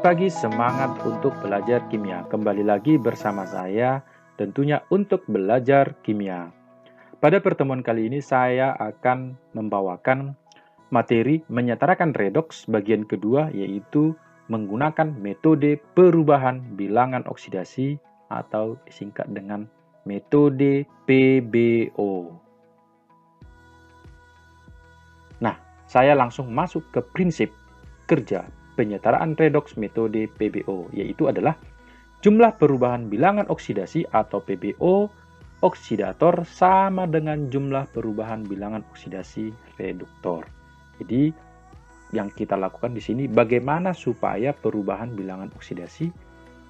pagi, semangat untuk belajar kimia. Kembali lagi bersama saya, tentunya untuk belajar kimia. Pada pertemuan kali ini saya akan membawakan materi menyetarakan redoks bagian kedua, yaitu menggunakan metode perubahan bilangan oksidasi atau disingkat dengan metode PBO. Nah, saya langsung masuk ke prinsip kerja penyetaraan redoks metode PBO, yaitu adalah jumlah perubahan bilangan oksidasi atau PBO oksidator sama dengan jumlah perubahan bilangan oksidasi reduktor. Jadi, yang kita lakukan di sini bagaimana supaya perubahan bilangan oksidasi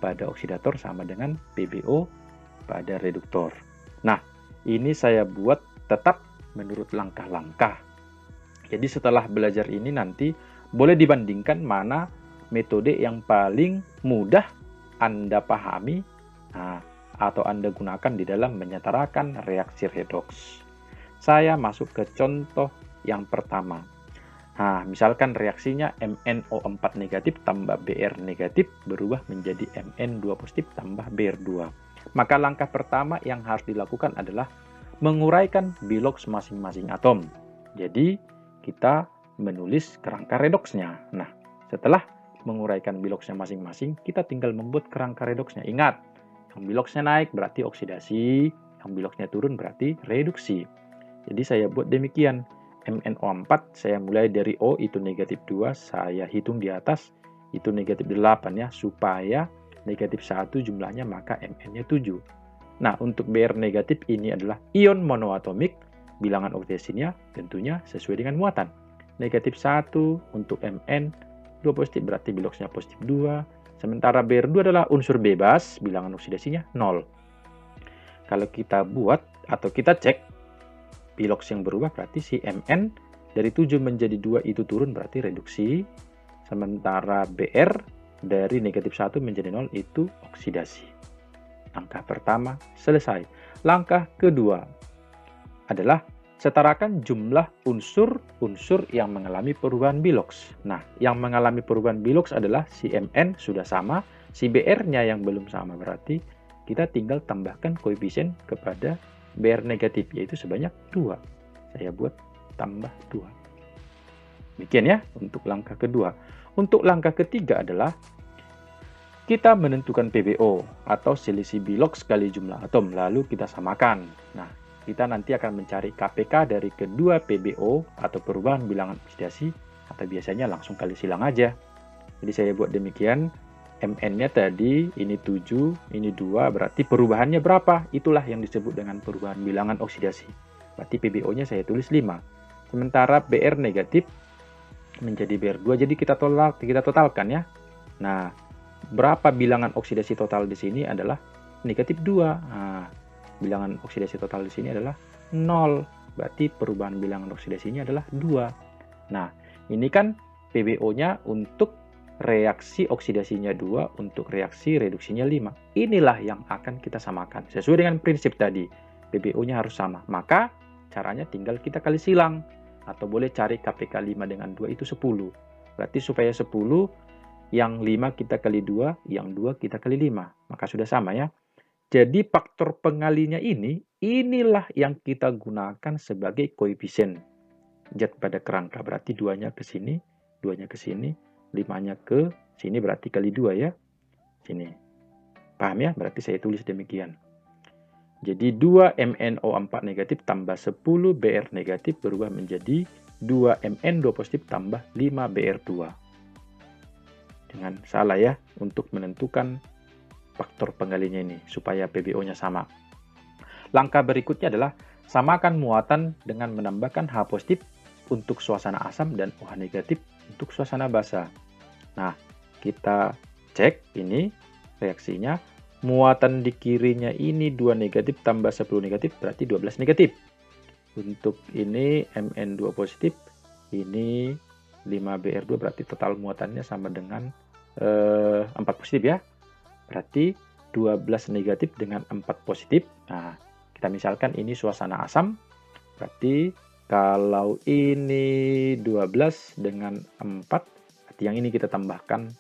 pada oksidator sama dengan PBO pada reduktor. Nah, ini saya buat tetap menurut langkah-langkah. Jadi setelah belajar ini nanti boleh dibandingkan mana metode yang paling mudah Anda pahami atau Anda gunakan di dalam menyetarakan reaksi redoks. Saya masuk ke contoh yang pertama. Nah, misalkan reaksinya MnO4 negatif tambah Br negatif berubah menjadi Mn2 positif tambah Br2. Maka langkah pertama yang harus dilakukan adalah menguraikan biloks masing-masing atom. Jadi, kita menulis kerangka redoksnya. Nah, setelah menguraikan biloksnya masing-masing, kita tinggal membuat kerangka redoksnya. Ingat, yang biloksnya naik berarti oksidasi, yang biloksnya turun berarti reduksi. Jadi saya buat demikian. MnO4, saya mulai dari O itu negatif 2, saya hitung di atas, itu negatif 8 ya, supaya negatif 1 jumlahnya maka Mn-nya 7. Nah, untuk Br negatif ini adalah ion monoatomik, bilangan oksidasinya tentunya sesuai dengan muatan. Negatif 1 untuk Mn, 2 positif berarti biloksnya positif 2. Sementara Br2 adalah unsur bebas, bilangan oksidasinya 0. Kalau kita buat atau kita cek, biloks yang berubah berarti si Mn dari 7 menjadi 2 itu turun berarti reduksi. Sementara Br dari negatif 1 menjadi 0 itu oksidasi. Langkah pertama selesai. Langkah kedua adalah setarakan jumlah unsur-unsur yang mengalami perubahan biloks. Nah, yang mengalami perubahan biloks adalah si Mn sudah sama, si Br-nya yang belum sama. Berarti kita tinggal tambahkan koefisien kepada Br negatif, yaitu sebanyak 2. Saya buat tambah 2. Demikian ya untuk langkah kedua. Untuk langkah ketiga adalah kita menentukan PBO atau selisih biloks kali jumlah atom, lalu kita samakan. Nah, kita nanti akan mencari KPK dari kedua PBO atau perubahan bilangan oksidasi, atau biasanya langsung kali silang aja. Jadi saya buat demikian, Mn-nya tadi ini 7, ini 2, berarti perubahannya berapa? Itulah yang disebut dengan perubahan bilangan oksidasi. Berarti PBO-nya saya tulis 5. Sementara Br negatif menjadi Br2, jadi kita totalkan ya. Nah, berapa bilangan oksidasi total di sini adalah negatif 2. Nah, bilangan oksidasi total di sini adalah 0. Berarti perubahan bilangan oksidasinya adalah 2. Nah, ini kan PBO-nya untuk reaksi oksidasinya 2, untuk reaksi reduksinya 5. Inilah yang akan kita samakan. Sesuai dengan prinsip tadi, PBO-nya harus sama. Maka caranya tinggal kita kali silang. Atau boleh cari KPK 5 dengan 2 itu 10. Berarti supaya 10, yang 5 kita kali 2, yang 2 kita kali 5. Maka sudah sama ya. Jadi faktor pengalinya inilah yang kita gunakan sebagai koefisien zat pada kerangka. Berarti 2-nya ke sini, 2-nya ke sini, 5-nya ke sini berarti kali 2 ya. Sini. Paham ya? Berarti saya tulis demikian. Jadi 2 MnO4 negatif tambah 10 Br negatif berubah menjadi 2 Mn2 positif tambah 5 Br2. Dengan salah ya untuk menentukan faktor pengalinya ini supaya PBO-nya sama. Langkah berikutnya adalah samakan muatan dengan menambahkan H positif untuk suasana asam dan OH negatif untuk suasana basa. Nah, kita cek ini reaksinya. Muatan di kirinya ini 2 negatif tambah 10 negatif berarti 12 negatif. Untuk ini Mn2 positif, ini 5Br2 berarti total muatannya sama dengan 4 positif ya. Berarti 12 negatif dengan 4 positif. Nah, kita misalkan ini suasana asam. Berarti kalau ini 12 dengan 4, berarti yang ini kita tambahkan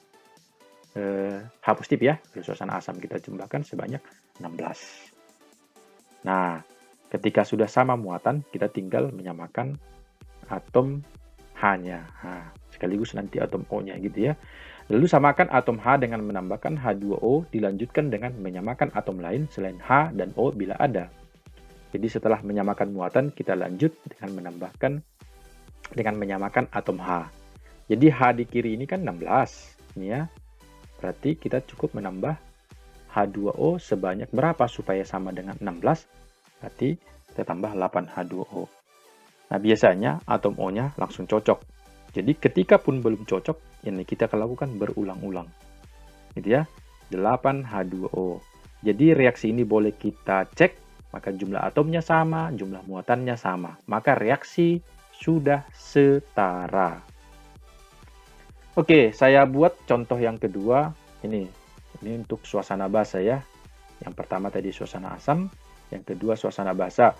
H positif ya, ke suasana asam kita jumlahkan sebanyak 16. Nah, ketika sudah sama muatan, kita tinggal menyamakan atom H-nya. Nah, sekaligus nanti atom O-nya gitu ya. Lalu samakan atom H dengan menambahkan H2O, dilanjutkan dengan menyamakan atom lain selain H dan O bila ada. Jadi setelah menyamakan muatan, kita lanjut dengan menyamakan atom H. Jadi H di kiri ini kan 16. Ini ya. Berarti kita cukup menambah H2O sebanyak berapa supaya sama dengan 16? Berarti kita tambah 8H2O. Nah, biasanya atom O-nya langsung cocok. Jadi ketika pun belum cocok, ini kita akan lakukan berulang-ulang. Gitu ya. 8H2O. Jadi reaksi ini boleh kita cek, maka jumlah atomnya sama, jumlah muatannya sama. Maka reaksi sudah setara. Oke, saya buat contoh yang kedua. Ini untuk suasana basa ya. Yang pertama tadi suasana asam, yang kedua suasana basa.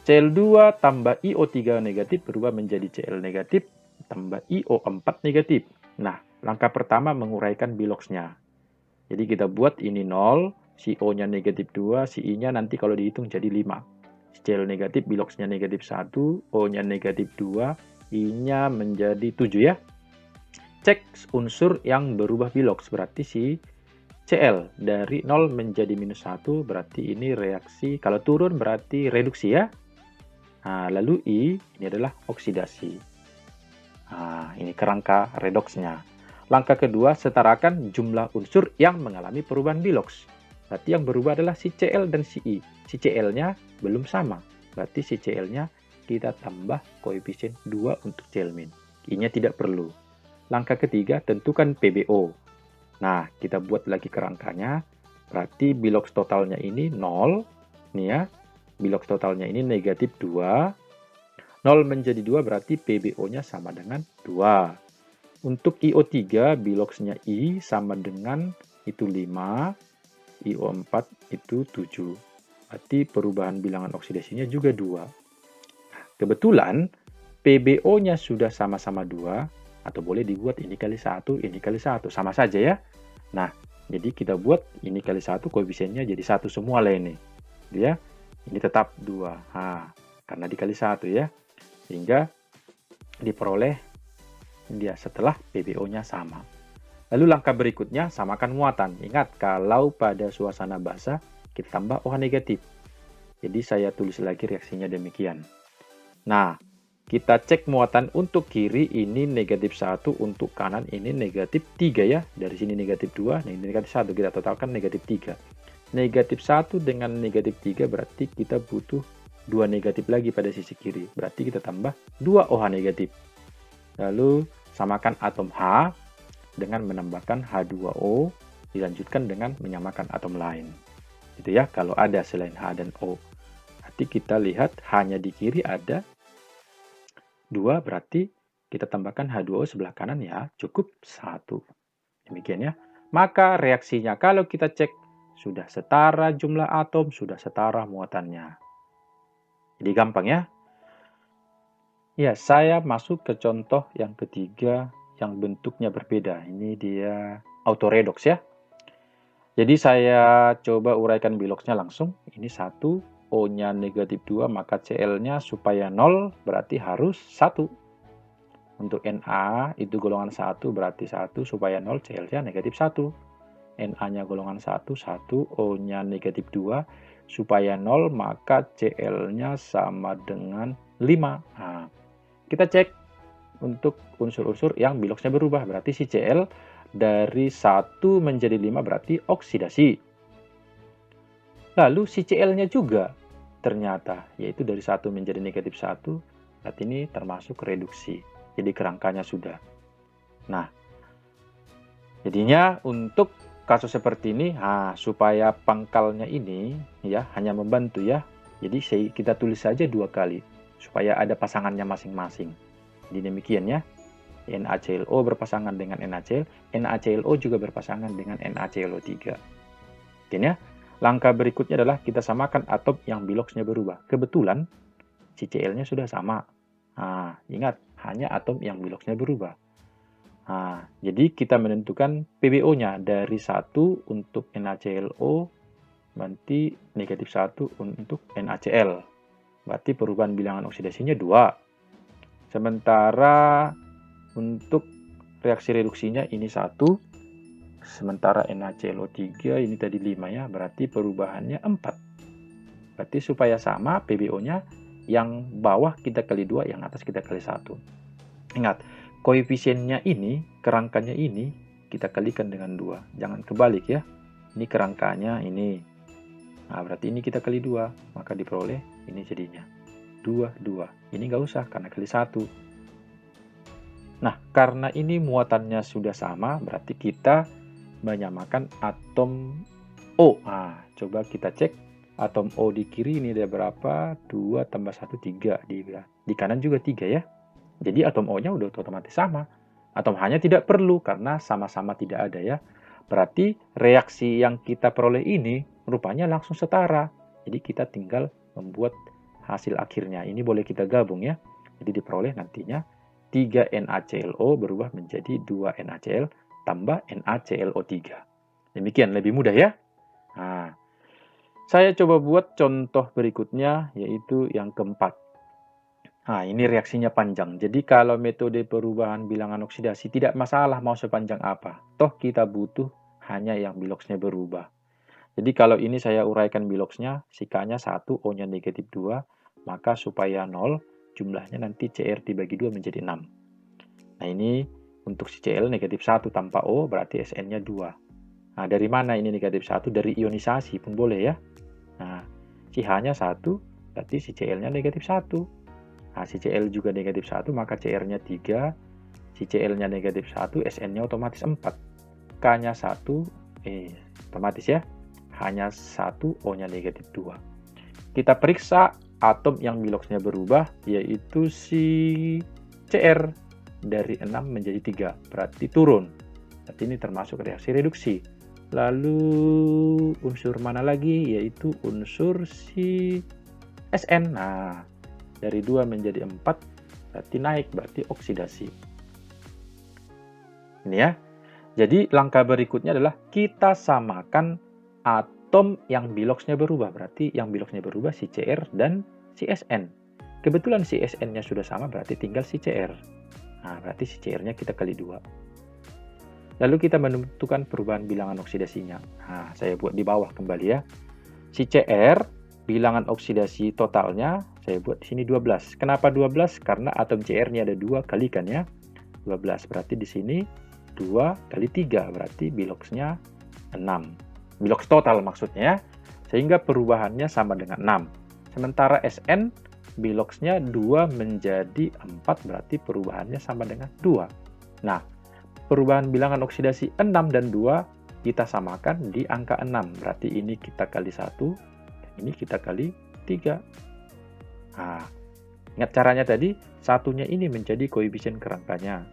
Cl2 tambah IO3 negatif berubah menjadi Cl negatif tambah IO4 negatif. Nah, langkah pertama menguraikan biloxnya. Jadi kita buat ini 0, si O-nya negatif 2, si I-nya nanti kalau dihitung jadi 5. Cl negatif, biloxnya negatif 1, O-nya negatif 2, I-nya menjadi 7 ya. Cek unsur yang berubah bilox, berarti si Cl dari 0 menjadi minus 1, berarti ini reaksi, kalau turun berarti reduksi ya. Nah, lalu I, ini adalah oksidasi. Nah, ini kerangka redoksnya. Langkah kedua, setarakan jumlah unsur yang mengalami perubahan bilox. Berarti yang berubah adalah si Cl dan si I. Si Cl-nya belum sama. Berarti si Cl-nya kita tambah koefisien 2 untuk Cl-min. I-nya tidak perlu. Langkah ketiga, tentukan PbO. Nah, kita buat lagi kerangkanya. Berarti bilox totalnya ini 0. Nih ya. Bilox totalnya ini negatif 2. 0 menjadi 2 berarti PbO-nya sama dengan 2. Untuk IO3, biloxnya I sama dengan itu 5. IO4 itu 7. Berarti perubahan bilangan oksidasinya juga 2. Kebetulan PbO-nya sudah sama-sama 2. Atau boleh dibuat ini kali 1, ini kali 1. Sama saja ya. Nah, jadi kita buat ini kali 1, koefisiennya jadi 1 semua lah ini. Ya. Ini tetap 2. Nah, karena dikali 1 ya. Sehingga diperoleh dia setelah PbO-nya sama. Lalu langkah berikutnya, samakan muatan. Ingat, kalau pada suasana basa, kita tambah OH negatif. Jadi saya tulis lagi reaksinya demikian. Nah, kita cek muatan untuk kiri ini negatif 1, untuk kanan ini negatif 3 ya. Dari sini negatif 2, nah ini negatif 1. Kita totalkan negatif 3. Negatif 1 dengan negatif 3 berarti kita butuh 2 negatif lagi pada sisi kiri. Berarti kita tambah 2 OH negatif. Lalu samakan atom H dengan menambahkan H2O. Dilanjutkan dengan menyamakan atom lain. Gitu ya, kalau ada selain H dan O. Berarti kita lihat H-nya di kiri ada 2, berarti kita tambahkan H2O sebelah kanan ya, cukup 1. Demikian ya. Maka reaksinya kalau kita cek, sudah setara jumlah atom, sudah setara muatannya. Jadi gampang ya. Ya, saya masuk ke contoh yang ketiga yang bentuknya berbeda. Ini dia autoredox ya. Jadi saya coba uraikan biloxnya langsung. Ini 1, O-nya negatif 2, maka Cl-nya supaya 0 berarti harus 1. Untuk Na itu golongan 1 berarti 1, supaya 0 Cl-nya negatif 1. Na-nya golongan 1, 1, O-nya negatif 2, supaya 0 maka Cl-nya sama dengan 5. Nah, kita cek untuk unsur-unsur yang biloxnya berubah, berarti si Cl dari 1 menjadi 5 berarti oksidasi. Lalu si Cl-nya juga ternyata, yaitu dari 1 menjadi negatif 1, berarti ini termasuk reduksi. Jadi kerangkanya sudah. Nah, jadinya untuk kasus seperti ini, supaya pangkalnya ini ya hanya membantu ya. Jadi kita tulis saja 2 kali supaya ada pasangannya masing-masing. Jadi demikian ya. NaClO berpasangan dengan NaCl, NaClO juga berpasangan dengan NaClO3. Oke ya. Langkah berikutnya adalah kita samakan atom yang biloxnya berubah. Kebetulan si Cl-nya sudah sama. Nah, ingat hanya atom yang biloxnya berubah. Nah, jadi kita menentukan PbO-nya dari 1 untuk NaClO, nanti negatif 1 untuk NaCl. Berarti perubahan bilangan oksidasinya 2. Sementara untuk reaksi reduksinya ini 1. Sementara NaClO3 ini tadi 5 ya, berarti perubahannya 4. Berarti supaya sama PbO-nya, yang bawah kita kali 2, yang atas kita kali 1. Ingat, koefisiennya ini, kerangkanya ini, kita kalikan dengan 2. Jangan kebalik ya. Ini kerangkanya ini. Nah, berarti ini kita kali 2. Maka diperoleh ini jadinya 2, 2. Ini nggak usah, karena kali 1. Nah, karena ini muatannya sudah sama, berarti kita menyamakan atom O. Nah, coba kita cek. Atom O di kiri ini ada berapa? 2 tambah 1, 3. Di kanan juga 3 ya. Jadi atom O-nya udah otomatis sama. Atom H-nya tidak perlu karena sama-sama tidak ada ya. Berarti reaksi yang kita peroleh ini rupanya langsung setara. Jadi kita tinggal membuat hasil akhirnya. Ini boleh kita gabung ya. Jadi diperoleh nantinya 3 NaClO berubah menjadi 2 NaCl tambah NaClO3. Demikian, lebih mudah ya. Nah, saya coba buat contoh berikutnya, yaitu yang keempat. Nah, ini reaksinya panjang. Jadi kalau metode perubahan bilangan oksidasi tidak masalah mau sepanjang apa. Toh kita butuh hanya yang biloxnya berubah. Jadi kalau ini saya uraikan biloxnya, si K-nya 1, O-nya negatif 2, maka supaya 0, jumlahnya nanti Cr dibagi 2 menjadi 6. Nah ini untuk si Cl negatif 1 tanpa O, berarti Sn-nya 2. Nah dari mana ini negatif 1? Dari ionisasi pun boleh ya. Nah si H-nya 1, berarti si Cl-nya negatif 1. Nah, si Cl juga negatif 1, maka Cr-nya 3, si Cl-nya negatif 1, Sn-nya otomatis 4. K-nya 1, otomatis ya, H-nya 1, O-nya negatif 2. Kita periksa atom yang biloxnya berubah, yaitu si Cr, dari 6 menjadi 3, berarti turun. Berarti ini termasuk reaksi reduksi. Lalu unsur mana lagi? Yaitu unsur si Sn. Nah, dari 2 menjadi 4, berarti naik, berarti oksidasi. Ini ya. Jadi langkah berikutnya adalah kita samakan atom yang biloxnya berubah. Berarti yang biloxnya berubah si Cr dan si Sn. Kebetulan si Sn-nya sudah sama, berarti tinggal si Cr. Nah, berarti si Cr-nya kita kali 2. Lalu kita menentukan perubahan bilangan oksidasinya. Nah, saya buat di bawah kembali ya. Si Cr, bilangan oksidasi totalnya, saya buat di sini 12. Kenapa 12? Karena atom Cr-nya ada 2, kalikan ya. 12, berarti di sini 2 kali 3, berarti biloxnya 6. Bilox total maksudnya, sehingga perubahannya sama dengan 6. Sementara Sn, biloxnya 2 menjadi 4, berarti perubahannya sama dengan 2. Nah, perubahan bilangan oksidasi 6 dan 2, kita samakan di angka 6. Berarti ini kita kali 1, ini kita kali 3. Nah, ingat caranya tadi, satunya ini menjadi koefisien kerangkanya.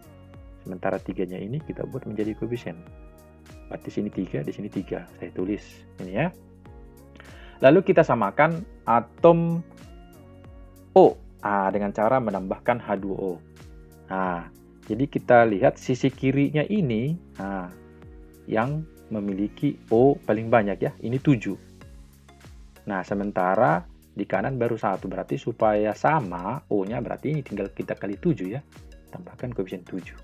Sementara 3-nya ini kita buat menjadi koefisien. Berarti sini 3, di sini 3. Saya tulis ini ya. Lalu kita samakan atom O dengan cara menambahkan H2O. Nah, jadi kita lihat sisi kirinya ini yang memiliki O paling banyak ya. Ini 7. Nah, sementara di kanan baru 1, berarti supaya sama O-nya, berarti ini tinggal kita kali 7 ya. Tambahkan koefisien 7.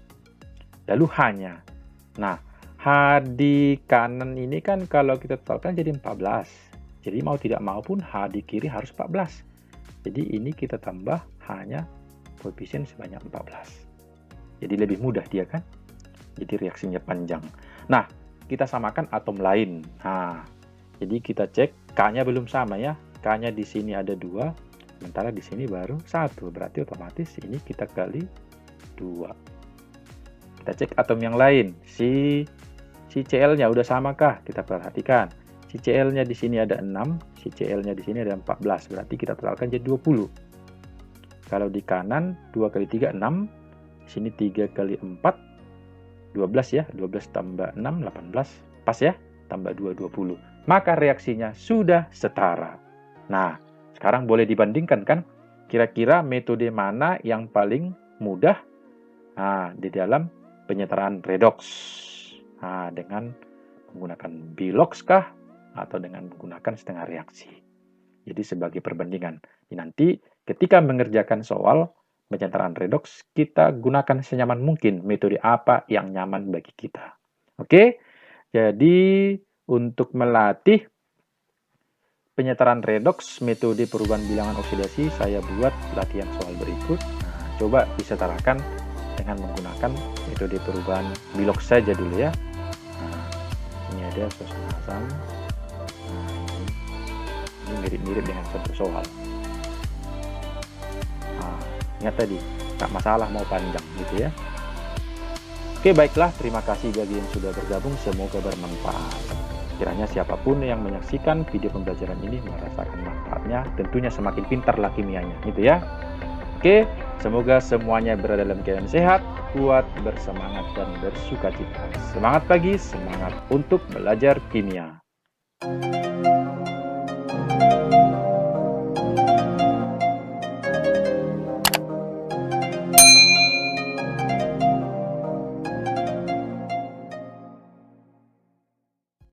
Lalu H-nya. Nah, H di kanan ini kan kalau kita totalkan jadi 14. Jadi mau tidak mau pun H di kiri harus 14. Jadi ini kita tambah H-nya koefisien sebanyak 14. Jadi lebih mudah dia kan. Jadi reaksinya panjang. Nah, kita samakan atom lain. Nah, jadi kita cek K-nya belum sama ya. K-nya di sini ada 2, sementara di sini baru 1. Berarti otomatis ini kita kali 2. Kita cek atom yang lain. Si Cl-nya udah samakah? Kita perhatikan. Si Cl-nya di sini ada 6, si Cl-nya di sini ada 14. Berarti kita totalkan jadi 20. Kalau di kanan 2 kali 3 6, di sini 3 kali 4 12 ya. 12 tambah 6 18. Pas ya? Tambah 2 20. Maka reaksinya sudah setara. Nah, sekarang boleh dibandingkan kan? Kira-kira metode mana yang paling mudah? Nah, di dalam penyetaraan redoks. Nah, dengan menggunakan biloks kah atau dengan menggunakan setengah reaksi. Jadi sebagai perbandingan. Nanti ketika mengerjakan soal penyetaraan redoks, kita gunakan senyaman mungkin metode apa yang nyaman bagi kita. Oke, jadi untuk melatih penyetaraan redoks metode perubahan bilangan oksidasi, saya buat latihan soal berikut. Nah, coba disetarakan dengan menggunakan metode perubahan biloks saja dulu ya. Nah, ini ada suasana asam. Nah, ini mirip-mirip dengan satu soal. Nah, ingat tadi, tak masalah mau panjang gitu ya. Oke, baiklah, terima kasih bagi yang sudah bergabung, semoga bermanfaat. Kiranya siapapun yang menyaksikan video pembelajaran ini merasakan manfaatnya, tentunya semakin pintarlah kimianya, gitu ya. Oke, semoga semuanya berada dalam keadaan sehat, kuat, bersemangat, dan bersukacita. Semangat pagi, semangat untuk belajar kimia.